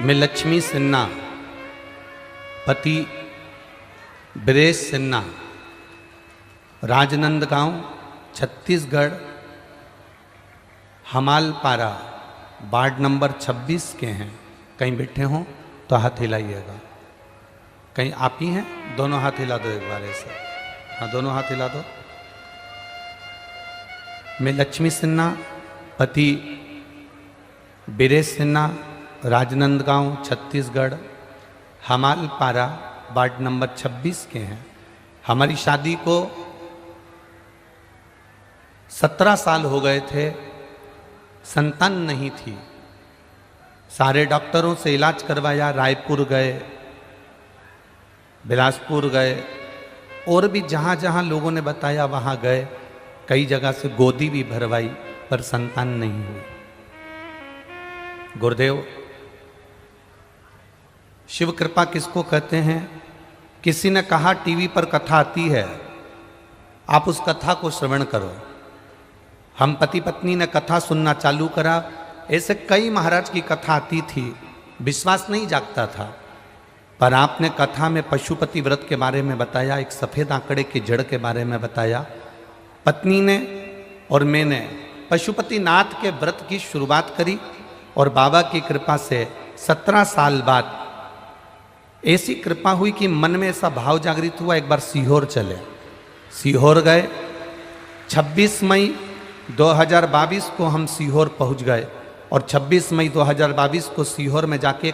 मैं लक्ष्मी सिन्हा, पति ब्रेश Sinha, Rajnandgaon Chhattisgarh, हमालपारा ward number 26 के हैं। कहीं बैठे हों तो हाथ हिलाइएगा। कहीं आप ही हैं? दोनों हाथ हिला दो एक बार ऐसे। हाँ, दोनों हाथ हिला दो। मैं लक्ष्मी सिन्हा, पति ब्रेश सिन्हा, राजनंदगांव छत्तीसगढ़, हमालपारा वार्ड नंबर 26 के हैं। हमारी शादी को 17 साल हो गए थे, संतान नहीं थी। सारे डॉक्टरों से इलाज करवाया, रायपुर गए, बिलासपुर गए, और भी जहाँ जहाँ लोगों ने बताया वहाँ गए। कई जगह से गोदी भी भरवाई पर संतान नहीं हुई। गुरुदेव, शिव कृपा किसको कहते हैं? किसी ने कहा टीवी पर कथा आती है, आप उस कथा को श्रवण करो। हम पति पत्नी ने कथा सुनना चालू करा। ऐसे कई महाराज की कथा आती थी, विश्वास नहीं जागता था। पर आपने कथा में पशुपति व्रत के बारे में बताया, एक सफ़ेद आंकड़े की जड़ के बारे में बताया। पत्नी ने और मैंने पशुपति नाथ के व्रत की शुरुआत करी और बाबा की कृपा से 17 साल बाद ऐसी कृपा हुई कि मन में ऐसा भाव जागृत हुआ, एक बार सीहोर चले। सीहोर गए। 26 मई 2022 को हम सीहोर पहुंच गए और 26 मई 2022 को सीहोर में जाके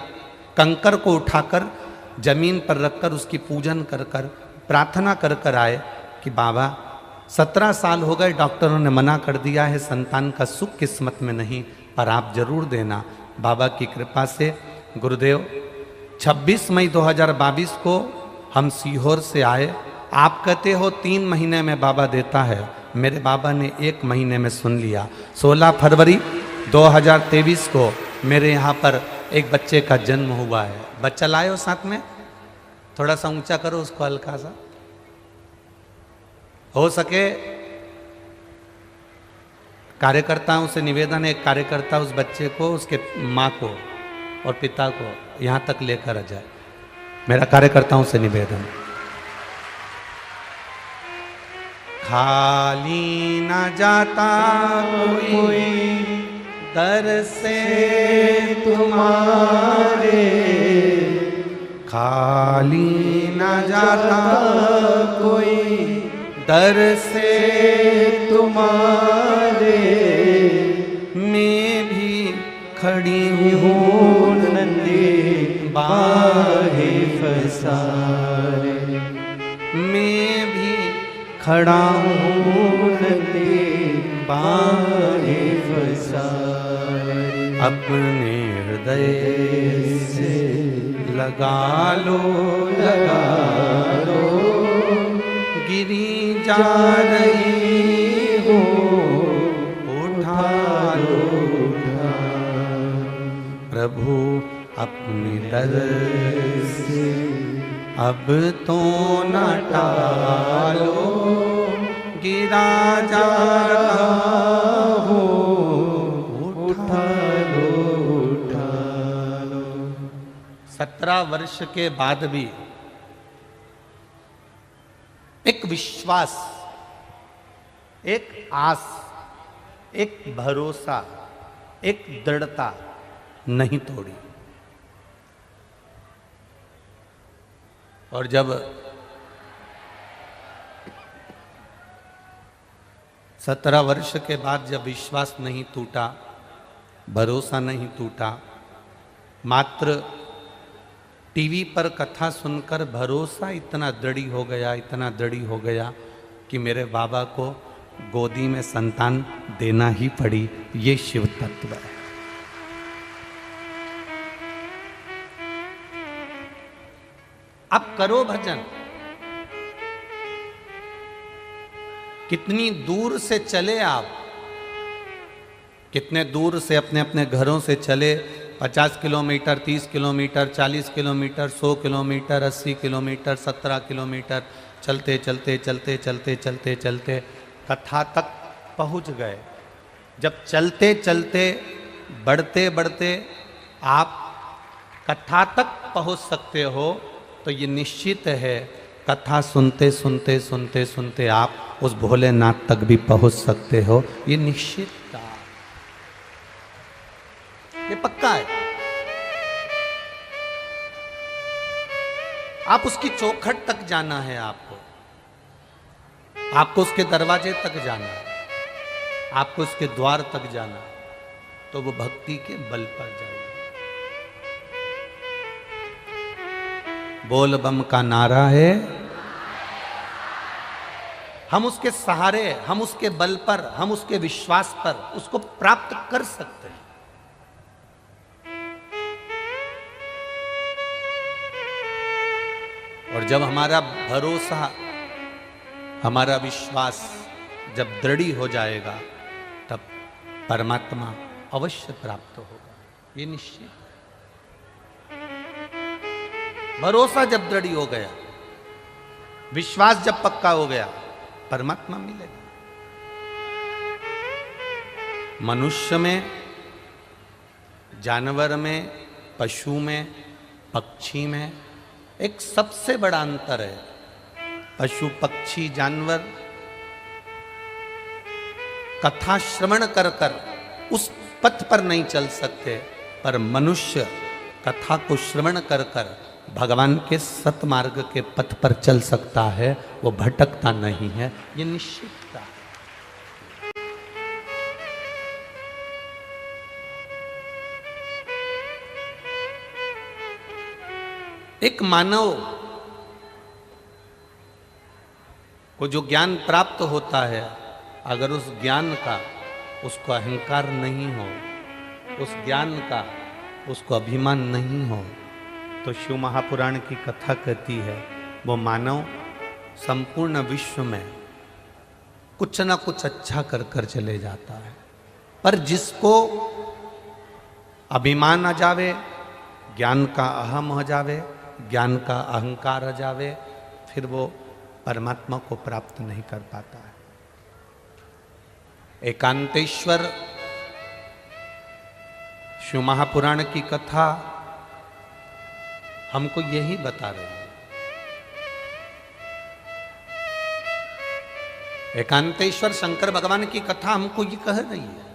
कंकर को उठाकर जमीन पर रखकर उसकी पूजन कर कर प्रार्थना कर कर आए कि बाबा 17 साल हो गए, डॉक्टरों ने मना कर दिया है, संतान का सुख किस्मत में नहीं, पर आप जरूर देना। बाबा की कृपा से गुरुदेव 26 मई 2022 को हम सीहोर से आए। आप कहते हो 3 महीने में बाबा देता है, मेरे बाबा ने 1 महीने में सुन लिया। 16 फरवरी 2023 को मेरे यहाँ पर एक बच्चे का जन्म हुआ है। बच्चा लाए हो साथ में? थोड़ा सा ऊंचा करो उसको, हल्का सा। हो सके कार्यकर्ताओं से निवेदन है, एक कार्यकर्ता उस बच्चे को, उसके माँ को और पिता को यहाँ तक लेकर आ जाए। मेरा कार्यकर्ताओं से निवेदन। खाली न जाता कोई दर से तुम्हारे, खाली न जाता कोई दर से तुम्हारे, मैं भी खड़ी हूँ नंदे बाहे फसारे, मैं भी खड़ा हूँ नंदे बाहे फसारे। अपने हृदय से लगा लो गिरी जा रही हो, उठा लो प्रभु अपनी दर से, अब तो न टालो, गिरा जा रहा हो, उठा लो 17 वर्ष के बाद भी एक विश्वास, एक आस, एक भरोसा, एक दृढ़ता नहीं तोड़ी। और जब 17 वर्ष के बाद जब विश्वास नहीं टूटा, भरोसा नहीं टूटा, मात्र टीवी पर कथा सुनकर भरोसा इतना दृढ़ हो गया, इतना दृढ़ हो गया कि मेरे बाबा को गोदी में संतान देना ही पड़ी। ये शिव तत्व है। अब करो भजन। कितनी दूर से चले आप, कितने दूर से अपने अपने घरों से चले। 50 kilometre, 30 kilometre, 40 kilometre, 100 kilometre, 80 kilometre, 17 kilometre चलते चलते चलते चलते चलते चलते कथा तक पहुंच गए। जब चलते चलते बढ़ते बढ़ते आप कथा तक पहुंच सकते हो तो ये निश्चित है कथा सुनते सुनते सुनते सुनते आप उस भोलेनाथ तक भी पहुंच सकते हो, ये निश्चित था, ये पक्का है। आप उसकी चौखट तक जाना है, आपको उसके दरवाजे तक जाना है, आपको उसके द्वार तक जाना, तो वो भक्ति के बल पर जाएगा। बोल बम का नारा है, हम उसके सहारे, हम उसके बल पर, हम उसके विश्वास पर उसको प्राप्त कर सकते हैं। और जब हमारा भरोसा, हमारा विश्वास जब दृढ़ हो जाएगा तब परमात्मा अवश्य प्राप्त होगा, ये निश्चित। भरोसा जब दृढ़ हो गया, विश्वास जब पक्का हो गया, परमात्मा मिलेगा। मनुष्य में, जानवर में, पशु में, पक्षी में एक सबसे बड़ा अंतर है। पशु, पक्षी, जानवर कथा श्रवण कर कर उस पथ पर नहीं चल सकते, पर मनुष्य कथा को श्रवण कर कर भगवान के सतमार्ग के पथ पर चल सकता है, वो भटकता नहीं है, ये निश्चितता है। एक मानव को जो ज्ञान प्राप्त होता है, अगर उस ज्ञान का उसको अहंकार नहीं हो, उस ज्ञान का उसको अभिमान नहीं हो, तो शिव महापुराण की कथा कहती है वो मानव संपूर्ण विश्व में कुछ ना कुछ अच्छा कर कर चले जाता है। पर जिसको अभिमान आ जावे, ज्ञान का अहम हो जावे, ज्ञान का अहंकार आ जावे, फिर वो परमात्मा को प्राप्त नहीं कर पाता है। एकांतेश्वर शिव महापुराण की कथा हमको यही बता रही है। एकांतेश्वर शंकर भगवान की कथा हमको ये कह रही है।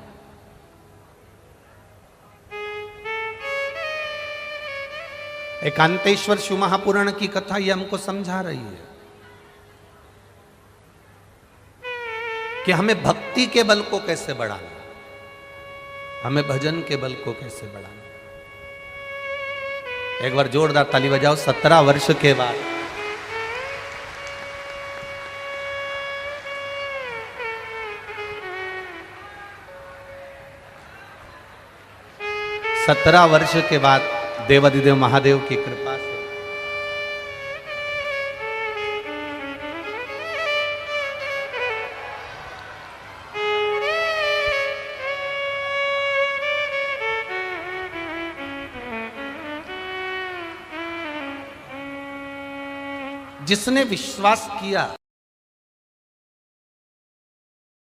एकांतेश्वर शिव महापुराण की कथा ये हमको समझा रही है कि हमें भक्ति के बल को कैसे बढ़ाना, हमें भजन के बल को कैसे बढ़ाना। एक बार जोरदार ताली बजाओ। 17 वर्ष के बाद 17 वर्ष के बाद देवाधिदेव महादेव की कृपा से जिसने विश्वास किया